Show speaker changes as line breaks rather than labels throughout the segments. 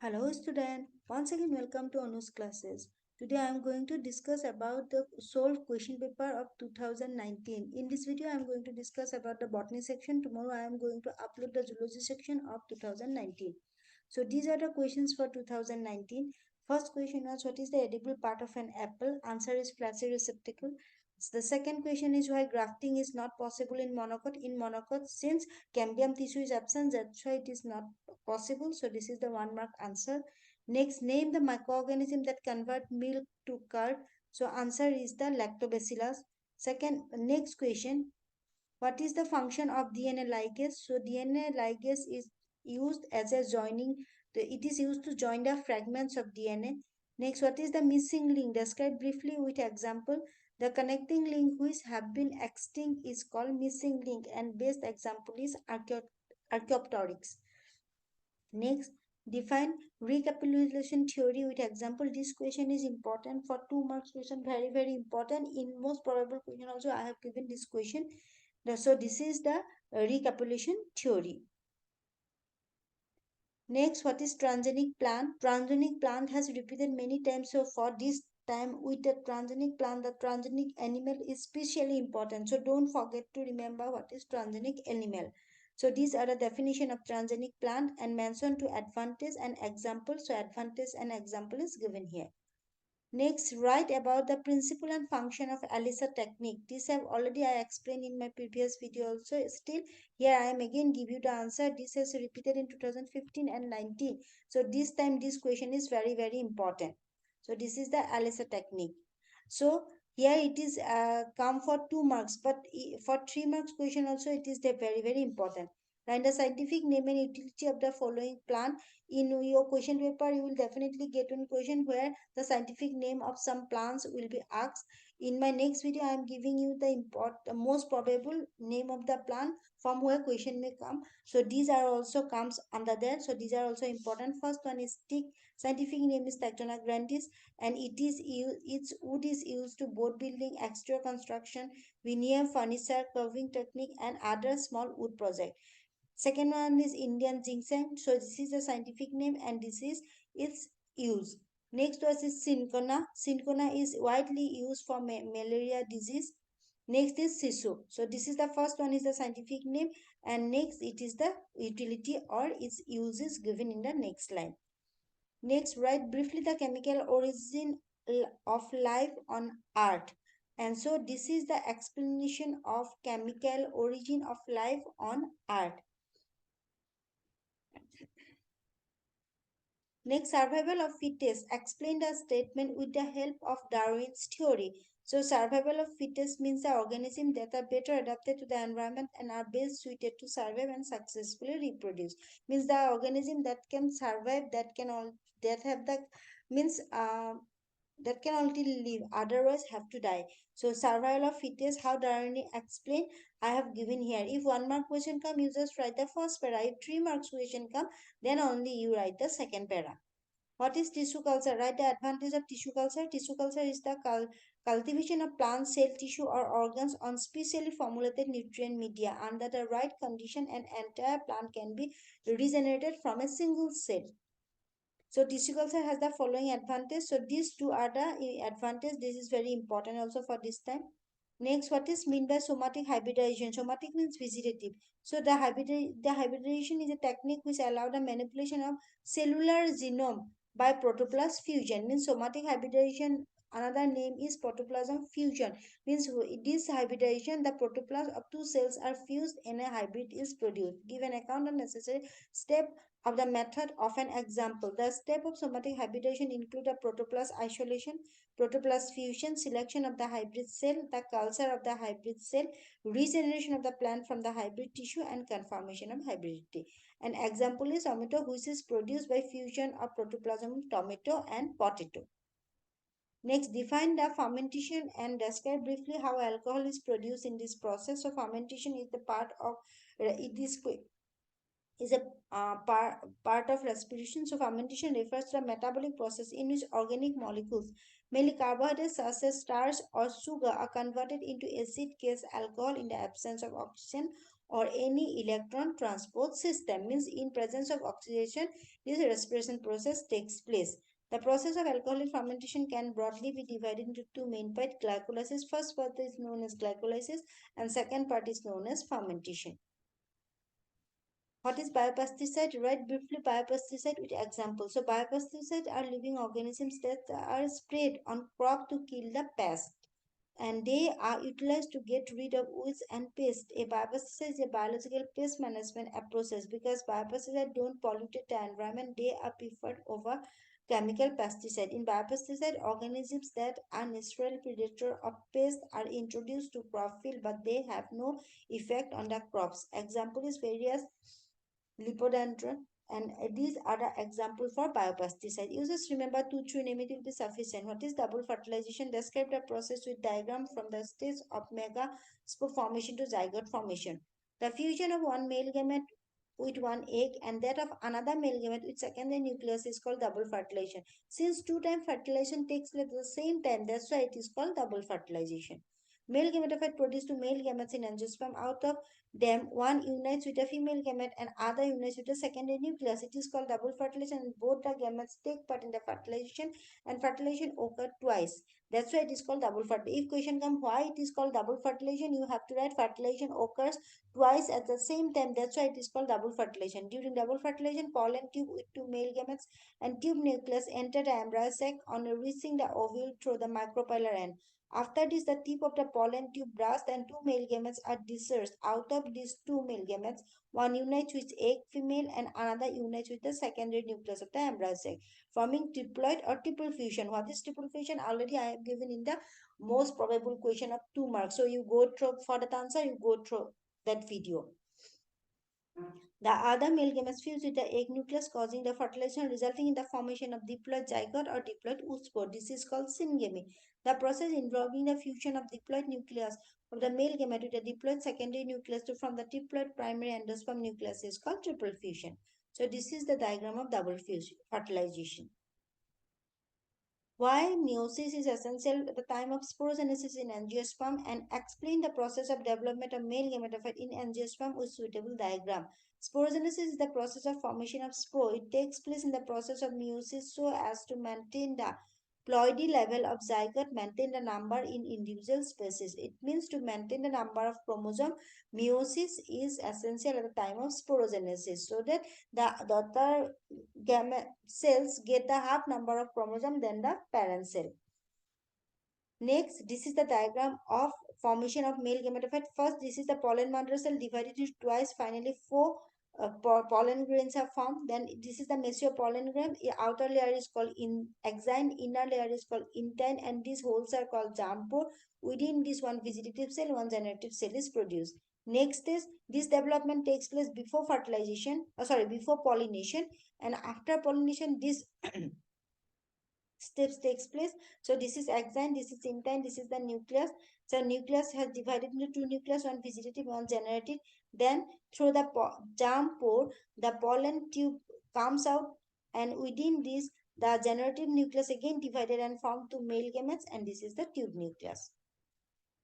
Hello student, once again welcome to Anu's classes. Today I am going to discuss about the solved question paper of 2019. In this video I am going to discuss about the botany section. Tomorrow I am going to upload the zoology section of 2019. So these are the questions for 2019. First question was what is the edible part of an apple? Answer is flaccid receptacle. The second question is why grafting is not possible in monocot. In monocot, since cambium tissue is absent, that's why it is not possible. So this is the 1 mark answer. Next, name the microorganism that convert milk to curd. So answer is the lactobacillus. Second, next question, what is the function of DNA ligase? So DNA ligase is used as a joining. It is used to join the fragments of DNA. Next, what is the missing link? Describe briefly with example. The connecting link which have been extinct is called missing link, and best example is Archaeopteryx. Next, define recapitulation theory with example. This question is important for 2 marks question, very important. In most probable question also I have given this question. So this is the recapitulation theory. Next, what is transgenic plant? Transgenic plant has repeated many times. So for this time with the transgenic plant, the transgenic animal is especially important. So don't forget to remember what is transgenic animal. So these are the definition of transgenic plant and mention to advantage and example. So advantage and example is given here. Next, write about the principle and function of ELISA technique. This have already I explained in my previous video also. Still, here I am again give you the answer. This has repeated in 2015 and 19. So this time this question is very important. So this is the ELISA technique. So here it is come for 2 marks, but for 3 marks question also it is the very important. And the scientific name and utility of the following plant. In your question paper, you will definitely get one question where the scientific name of some plants will be asked. In my next video, I am giving you the most probable name of the plant from where question may come. So these are also comes under there. So these are also important. First one is stick. Scientific name is Tectona grandis, and its wood is used to boat building, exterior construction, veneer, furniture, carving technique, and other small wood project. Second one is Indian ginseng. So this is the scientific name and this is its use. Next was is cinchona. Cinchona is widely used for malaria disease. Next is sisu. So this is the first one is the scientific name, and next it is the utility or its use is given in the next line. Next, write briefly the chemical origin of life on Earth. And so this is the explanation of chemical origin of life on Earth. Next, survival of fittest. Explain the statement with the help of Darwin's theory. So, survival of fittest means the organisms that are better adapted to the environment and are best suited to survive and successfully reproduce. Means the organism that can survive, that have the means that can only live, otherwise have to die. So, survival of fittest. How Darwin explain? I have given here. If 1 mark question come, you just write the first para. If 3 marks question come, then only you write the second para. What is tissue culture? Write the advantage of tissue culture. Tissue culture is the cultivation of plant cell tissue or organs on specially formulated nutrient media. Under the right condition, an entire plant can be regenerated from a single cell. So tissue culture has the following advantage. So these two are the advantage. This is very important also for this time. Next, what is mean by somatic hybridization? Somatic means vegetative. So the hybridization is a technique which allow the manipulation of cellular genome by protoplast fusion. Means somatic hybridization. Another name is protoplasm fusion. Means this hybridization, the protoplasm of two cells are fused and a hybrid is produced. Give an account of necessary step of the method of an example. The step of somatic hybridization include a protoplast isolation, protoplast fusion, selection of the hybrid cell, the culture of the hybrid cell, regeneration of the plant from the hybrid tissue, and confirmation of hybridity. An example is tomato, which is produced by fusion of protoplasm of tomato and potato. Next, define the fermentation and describe briefly how alcohol is produced in this process. So, fermentation is the part of it is a part of respiration. So fermentation refers to a metabolic process in which organic molecules, mainly carbohydrates such as starch or sugar, are converted into acid case alcohol in the absence of oxygen or any electron transport system. Means in presence of oxidation, this respiration process takes place. The process of alcoholic fermentation can broadly be divided into two main parts: glycolysis. First part is known as glycolysis and second part is known as fermentation. What is biopesticide? Write briefly biopesticide with examples. So biopesticides are living organisms that are sprayed on crop to kill the pest, and they are utilized to get rid of weeds and pests. A biopesticide is a biological pest management process. Because biopesticides don't pollute the environment, they are preferred over chemical pesticide. In biopesticide, organisms that are natural predator of pests are introduced to crop field, but they have no effect on the crops. Example is various lipodendron, and these are the example for biopesticide. You just remember 2 to name it will be sufficient. What is double fertilization? Describe the process with diagram from the stage of megaspore formation to zygote formation. The fusion of one male gamete with one egg and that of another male gamete with secondary nucleus is called double fertilization. Since two-time fertilization takes place at the same time, that's why it is called double fertilization. Male gametophyte produce two male gametes in angiosperm. Out of them, one unites with a female gamete and other unites with a secondary nucleus. It is called double fertilization, and both the gametes take part in the fertilization, and fertilization occurs twice. That's why it is called double fertilization. If question comes why it is called double fertilization, you have to write fertilization occurs twice at the same time. That's why it is called double fertilization. During double fertilization, pollen tube with two male gametes and tube nucleus enter the embryo sac on reaching the ovule through the micropylar end. After this, the tip of the pollen tube bursts and two male gametes are discharged. Out of these two male gametes, one unites with egg female and another unites with the secondary nucleus of the embryo sac, forming triploid or triple fusion. What is triple fusion? Already I have given in the most probable question of 2 marks. So you go through for the answer, you go through that video. The other male gametes fuse with the egg nucleus, causing the fertilization, resulting in the formation of diploid zygote or diploid oospore. This is called syngamy. The process involving the fusion of diploid nucleus of the male gamete with a diploid secondary nucleus to form the triploid primary endosperm nucleus is called triple fusion. So this is the diagram of double fusion fertilization. Why meiosis is essential at the time of sporogenesis in angiosperm, and explain the process of development of male gametophyte in angiosperm with suitable diagram. Sporogenesis is the process of formation of spore. It takes place in the process of meiosis so as to maintain the ploidy level of zygote, maintain the number in individual species. It means to maintain the number of chromosome. Meiosis is essential at the time of sporogenesis so that the other gamete cells get the half number of chromosome than the parent cell. Next, this is the diagram of formation of male gametophyte. First, this is the pollen mother cell divided into twice. Finally, four pollen grains are formed. Then this is the mesopollen grain. The outer layer is called exine, inner layer is called intine, and these holes are called germ pore. Within this, one vegetative cell, one generative cell is produced. Next is this development takes place before fertilization, before pollination, and after pollination, this steps takes place. So this is exine, this is intine, this is the nucleus. So nucleus has divided into two nucleus, one vegetative, one generative. Then through the germ pore, the pollen tube comes out, and within this, the generative nucleus again divided and formed two male gametes, and this is the tube nucleus.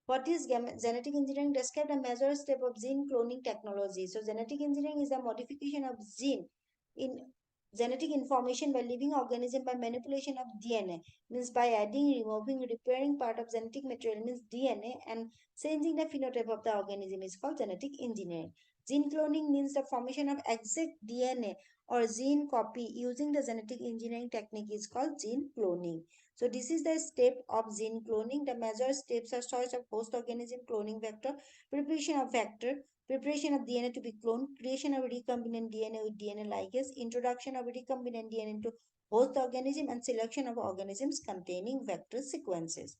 What is genetic engineering? Describe the major step of gene cloning technology. So genetic engineering is the modification of gene in genetic information by living organism by manipulation of DNA, means by adding, removing, repairing part of genetic material, means DNA, and changing the phenotype of the organism is called genetic engineering. Gene cloning means the formation of exact DNA or gene copy using the genetic engineering technique is called gene cloning. So this is the step of gene cloning. The major steps are choice of host organism, cloning vector, preparation of DNA to be cloned, creation of recombinant DNA with DNA ligase, introduction of recombinant DNA into host organism, and selection of organisms containing vector sequences.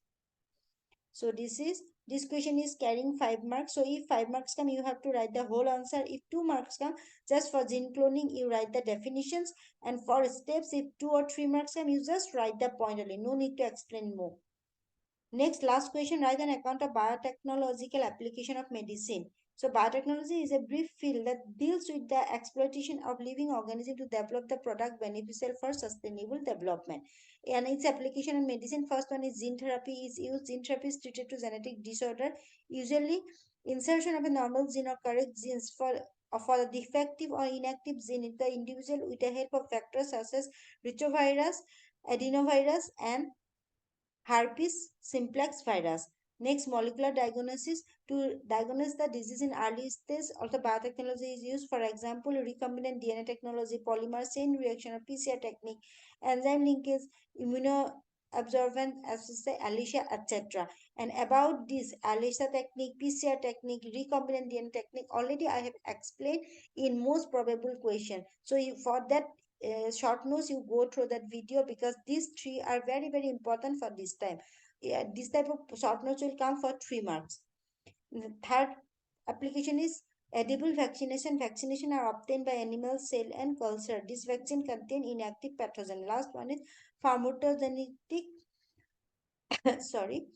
So this question is carrying 5 marks. So if 5 marks come, you have to write the whole answer. If 2 marks come, just for gene cloning, you write the definitions. And for steps, if 2 or 3 marks come, you just write the point only. No need to explain more. Next, last question, write an account of biotechnological application of medicine. So biotechnology is a brief field that deals with the exploitation of living organisms to develop the product beneficial for sustainable development. And its application in medicine, first one is gene therapy is used. Gene therapy is treated to genetic disorder. Usually, Insertion of a normal gene or correct genes for the defective or inactive gene in the individual with the help of factors such as retrovirus, adenovirus, and herpes simplex virus. Next, molecular diagnosis. To diagnose the disease in early stage, also biotechnology is used. For example, recombinant DNA technology, polymer chain reaction, or PCR technique, enzyme linkage, immunoabsorbent assay, ELISA, etc. And about this ELISA technique, PCR technique, recombinant DNA technique, already I have explained in most probable question. So for that short notes, you go through that video because these three are very very important for this time. Yeah, this type of short notes will come for 3 marks. The third application is edible vaccination. Vaccination are obtained by animal cell and culture. This vaccine contain inactive pathogen. Last one is pharmacogenetic sorry,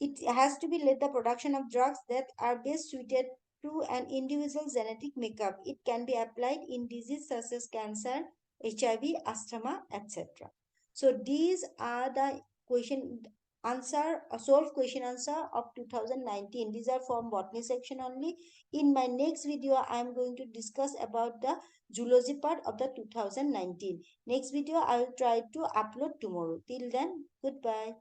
it has to be let the production of drugs that are best suited to an individual's genetic makeup. It can be applied in diseases such as cancer, HIV, asthma, etc. So these are the question answer, solved question answer of 2019. These are from botany section only. In my next video, I am going to discuss about the zoology part of the 2019. Next video, I will try to upload tomorrow. Till then, goodbye.